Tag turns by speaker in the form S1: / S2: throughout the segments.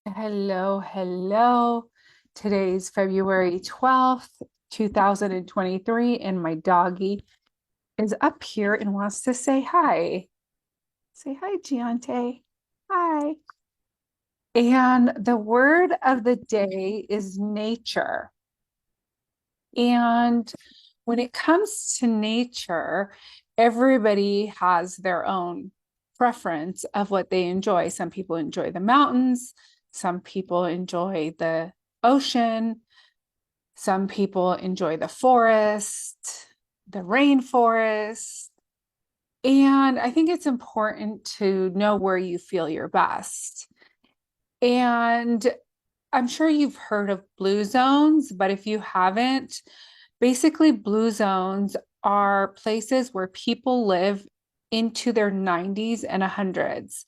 S1: Hello, hello. Today's February 12th, 2023, and my doggy is up here and wants to say hi. Say hi, Giante. Hi. And the word of the day is nature. And when it comes to nature, everybody has their own preference of what they enjoy. Some people enjoy the mountains, some people enjoy the ocean, some people enjoy the forest, the rainforest. And I think it's important to know where you feel your best. And I'm sure you've heard of blue zones, but if you haven't, basically blue zones are places where people live into their 90s and 100s.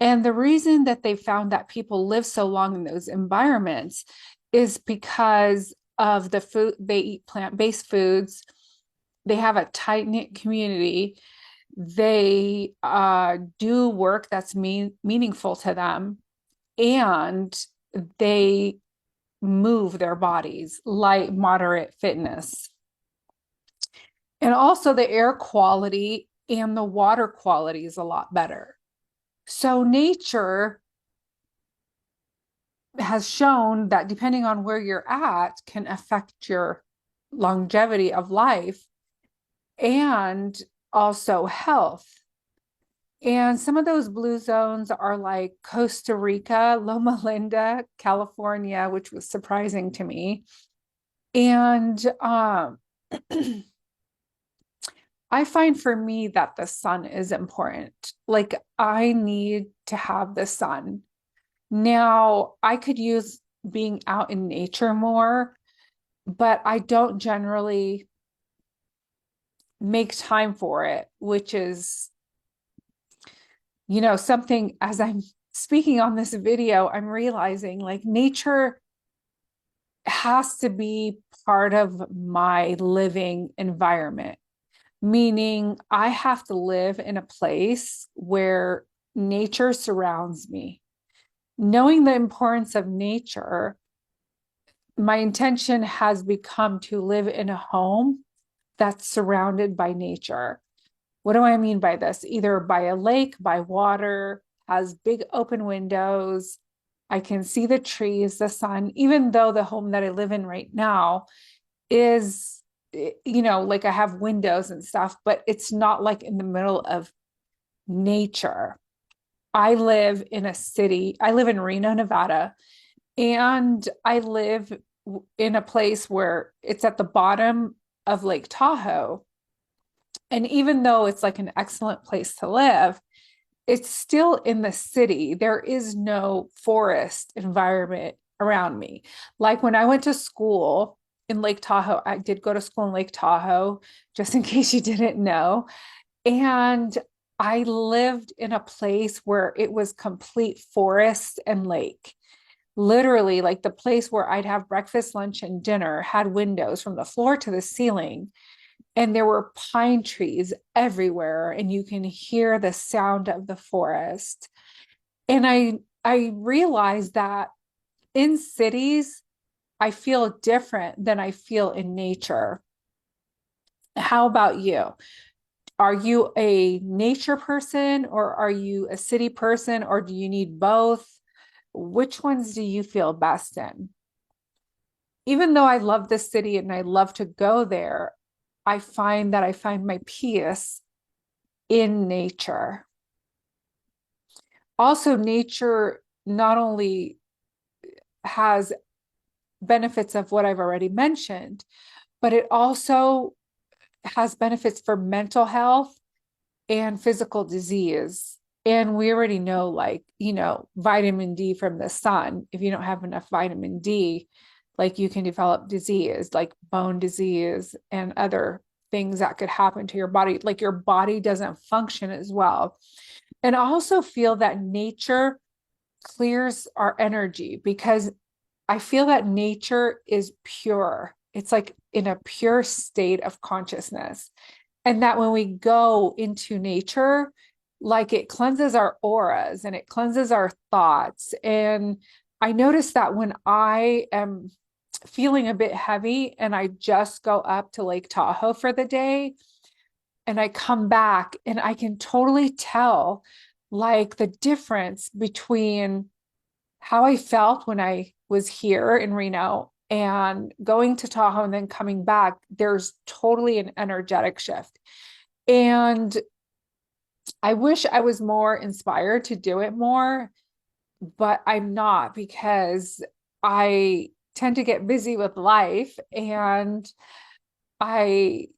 S1: And the reason that they found that people live so long in those environments is because of the food they eat, plant-based foods. They have a tight-knit community. They do work that's meaningful to them, and they move their bodies, light, moderate fitness. And also the air quality and the water quality is a lot better. So nature has shown that depending on where you're at can affect your longevity of life and also health. And some of those blue zones are like Costa Rica, Loma Linda, California, which was surprising to me. And I find for me that the sun is important. Like I need to have the sun. Now, I could use being out in nature more, but I don't generally make time for it, which is, something as I'm speaking on this video, I'm realizing like nature has to be part of my living environment, meaning I have to live in a place where nature surrounds me. Knowing the importance of nature, my intention has become to live in a home that's surrounded by nature. What do I mean by this? Either by a lake, by water, has big open windows. I can see the trees, the sun, even though the home that I live in right now is, like I have windows and stuff, but it's not like in the middle of nature. I live in a city, I live in Reno, Nevada, and I live in a place where it's at the bottom of Lake Tahoe. And even though it's like an excellent place to live, it's still in the city. There is no forest environment around me. Like when I went to school in Lake Tahoe, I did go to school in Lake Tahoe, just in case you didn't know. And I lived in a place where it was complete forest and lake. Literally, like the place where I'd have breakfast, lunch, and dinner had windows from the floor to the ceiling. And there were pine trees everywhere, and you can hear the sound of the forest. And I realized that in cities, I feel different than I feel in nature. How about you? Are you a nature person or are you a city person or do you need both? Which ones do you feel best in? Even though I love the city and I love to go there, I find that I find my peace in nature. Also, nature not only has benefits of what I've already mentioned, but it also has benefits for mental health and physical disease. And we already know, like, vitamin D from the sun. If you don't have enough vitamin D, like you can develop disease like bone disease and other things that could happen to your body. Like your body doesn't function as well. And I also feel that nature clears our energy because I feel that nature is pure. It's like in a pure state of consciousness. And that when we go into nature, like it cleanses our auras and it cleanses our thoughts. And I notice that when I am feeling a bit heavy and I just go up to Lake Tahoe for the day and I come back and I can totally tell like the difference between how I felt when I was here in Reno and going to Tahoe and then coming back. There's totally an energetic shift. And I wish I was more inspired to do it more, but I'm not because I tend to get busy with life and I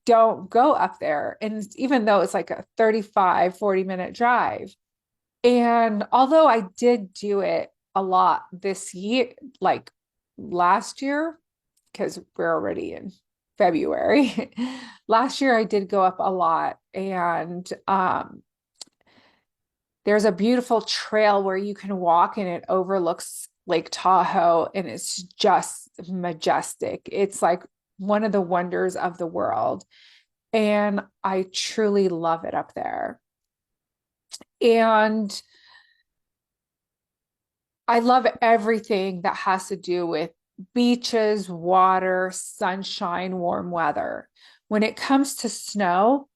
S1: don't go up there. And even though it's like a 35-40 minute drive. And although I did do it a lot this year, like last year, because we're already in February, last year I did go up a lot. And there's a beautiful trail where you can walk and it overlooks Lake Tahoe and it's just majestic. It's like one of the wonders of the world. And I truly love it up there. And I love everything that has to do with beaches, water, sunshine, warm weather. When it comes to snow,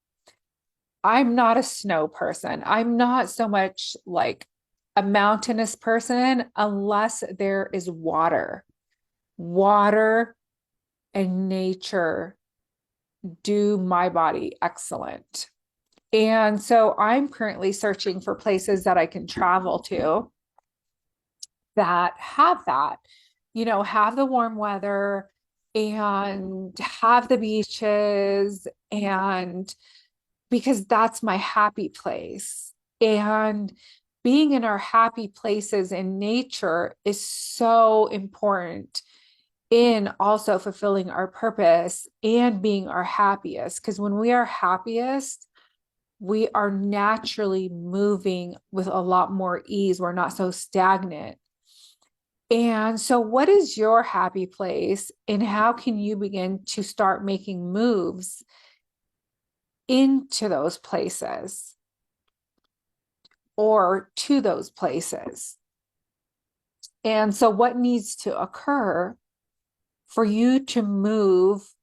S1: I'm not a snow person. I'm not so much like a mountainous person unless there is water. Water and nature do my body excellent. And so I'm currently searching for places that I can travel to that have that, have the warm weather and have the beaches, and because that's my happy place. And being in our happy places in nature is so important in also fulfilling our purpose and being our happiest. Because when we are happiest, we are naturally moving with a lot more ease. We're not so stagnant. And so, what is your happy place, and how can you begin to start making moves into those places or to those places? And so, what needs to occur for you to move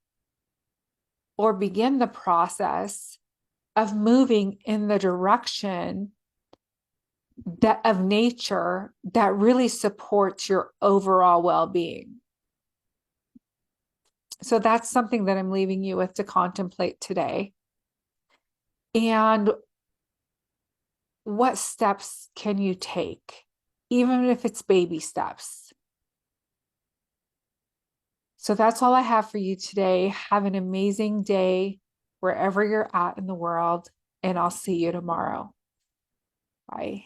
S1: or begin the process of moving in the direction that of nature that really supports your overall well-being? So that's something that I'm leaving you with to contemplate today. And what steps can you take, even if it's baby steps? So that's all I have for you today. Have an amazing day wherever you're at in the world, and I'll see you tomorrow. Bye.